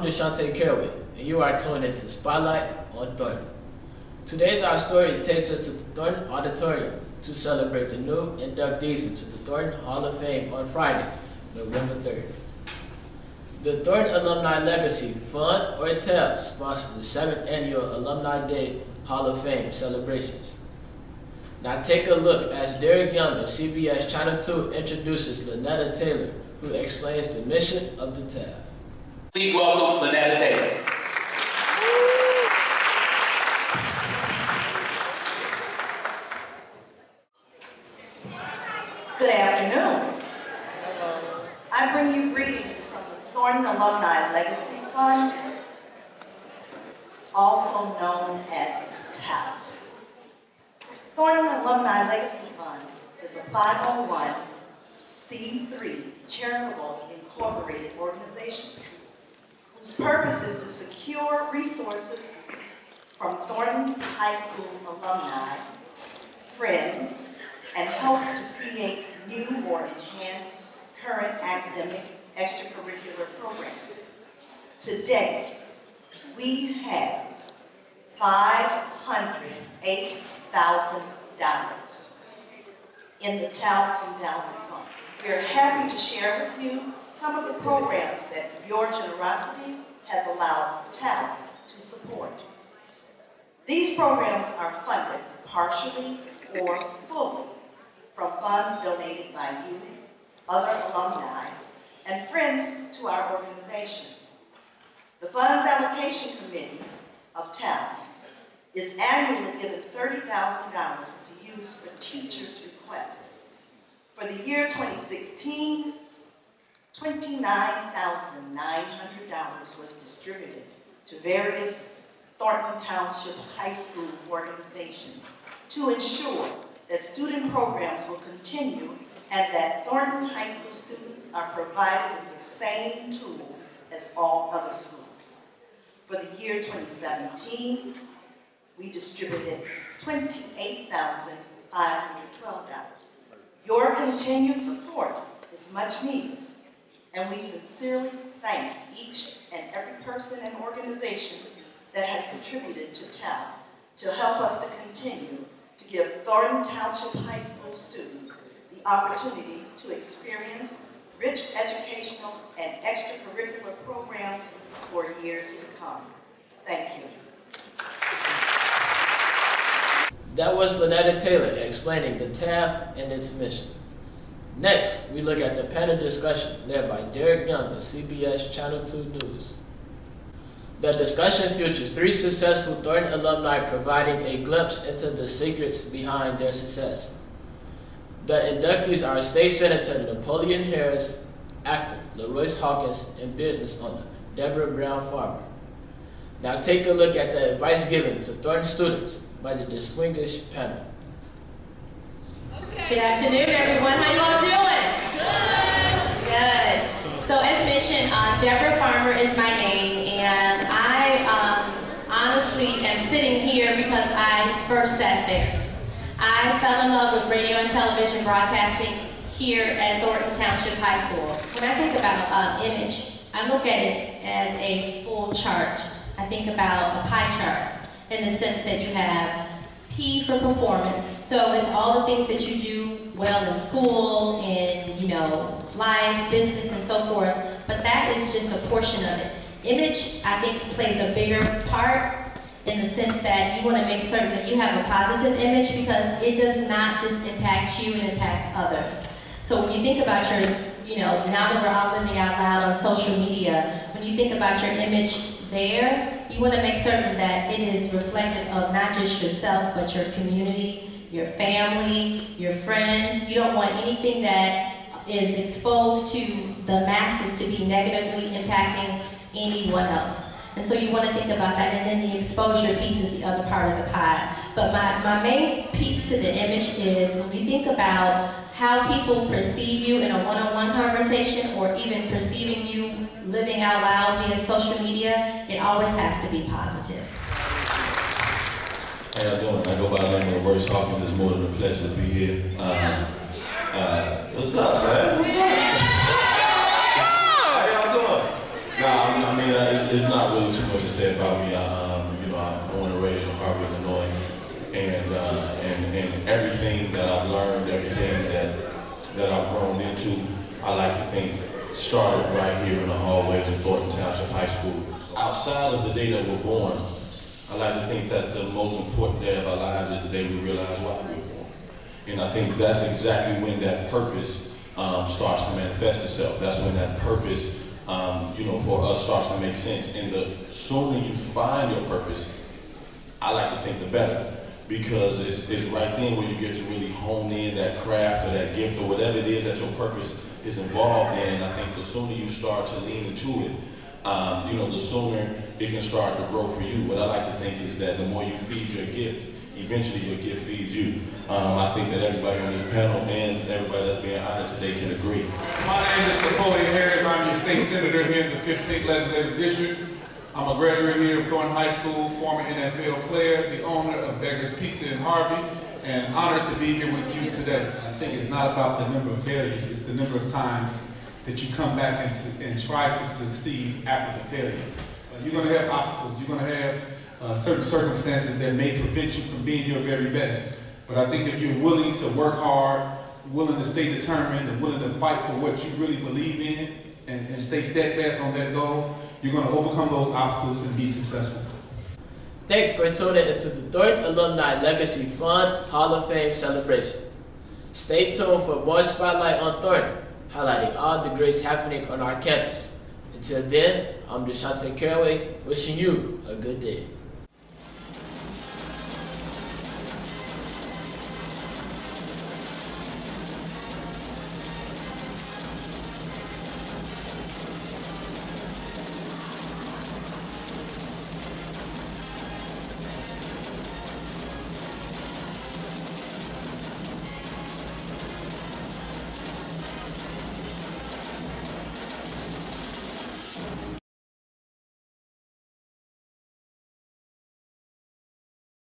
DeShawnte Carraway, and you are tuned into Spotlight on Thornton. Today's our story takes us to the Thornton Auditorium to celebrate the new inductees into the Thornton Hall of Fame on Friday, November 3rd. The Thornton Alumni Legacy Fund, or TALF, sponsored the 7th Annual Alumni Day Hall of Fame celebrations. Now take a look as Derek Young of CBS Channel 2 introduces Lynetta Taylor, who explains the mission of the TALF. Please welcome Lynetta Taylor. Good afternoon. I bring you greetings from the Thornton Alumni Legacy Fund, also known as TALF. Thornton Alumni Legacy Fund is a 501c3 charitable incorporated organization whose purpose is to secure resources from Thornton High School alumni, friends, and help to create new or enhance current academic extracurricular programs. To date, we have $508,000 in the TALF Endowment Fund. We're happy to share with you some of the programs that your generosity has allowed TALF to support. These programs are funded partially or fully from funds donated by you, other alumni, and friends to our organization. The Funds Allocation Committee of TALF is annually given $30,000 to use for teachers' requests. For the year 2016, $29,900 was distributed to various Thornton Township High School organizations to ensure that student programs will continue and that Thornton High School students are provided with the same tools as all other schools. For the year 2017, we distributed $28,512. Your continued support is much needed, and we sincerely thank each and every person and organization that has contributed to TALF to help us to continue to give Thornton Township High School students the opportunity to experience rich educational and extracurricular programs for years to come. Thank you. That was Lynetta Taylor explaining the TALF and its mission. Next, we look at the panel discussion led by Derek Young of CBS Channel 2 News. The discussion features 3 successful Thornton alumni providing a glimpse into the secrets behind their success. The inductees are State Senator Napoleon Harris, actor LaRoyce Hawkins, and business owner Deborah Brown Farmer. Now take a look at the advice given to Thornton students by the distinguished panel. Good afternoon, everyone. How you all doing? Good. So as mentioned, Deborah Farmer is my name, and I honestly am sitting here because I first sat there. I fell in love with radio and television broadcasting here at Thornton Township High School. When I think about image, I look at it as a full chart. I think about a pie chart in the sense that you have P for performance. So it's all the things that you do well in school, in life, business, and so forth. But that is just a portion of it. Image, I think, plays a bigger part in the sense that you want to make certain that you have a positive image because it does not just impact you, it impacts others. So when you think about yours, now that we're all living out loud on social media, when you think about your image there, you want to make certain that it is reflective of not just yourself, but your community, your family, your friends. You don't want anything that is exposed to the masses to be negatively impacting anyone else. And so you want to think about that, and then the exposure piece is the other part of the pie. But my main piece to the image is when you think about how people perceive you in a one-on-one conversation or even perceiving you living out loud via social media, it always has to be positive. How y'all doing? I go by the name of LaRoyce Hawkins. It's more than a pleasure to be here. What's up, man? What's up? How y'all doing? Nah, I mean, mean, it's not really too much to say about me. I'm born and raised in Harvey, Illinois, and everything that I've learned, everything that I've grown into, I like to think started right here in the hallways of Thornton Township High School. So outside of the day that we're born, I like to think that the most important day of our lives is the day we realize why we were born. And I think that's exactly when that purpose starts to manifest itself. That's when that purpose, for us starts to make sense. And the sooner you find your purpose, I like to think the better. Because it's right then where you get to really hone in that craft or that gift or whatever it is that your purpose is involved in. I think the sooner you start to lean into it, the sooner it can start to grow for you. What I like to think is that the more you feed your gift, eventually your gift feeds you. I think that everybody on this panel and everybody that's being honored today can agree. My name is Napoleon Harris. I'm your state senator here in the 15th Legislative District. I'm a graduate here of Thornton High School, former NFL player, the owner of Beggar's Pizza in Harvey, and honored to be here with you today. I think it's not about the number of failures, it's the number of times that you come back and try to succeed after the failures. You're going to have obstacles, you're going to have certain circumstances that may prevent you from being your very best. But I think if you're willing to work hard, willing to stay determined, and willing to fight for what you really believe in, and stay steadfast on that goal, you're going to overcome those obstacles and be successful. Thanks for tuning into the Thornton Alumni Legacy Fund Hall of Fame celebration. Stay tuned for more Spotlight on Thornton, highlighting all the greats happening on our campus. Until then, I'm DeShawnte Carraway, wishing you a good day.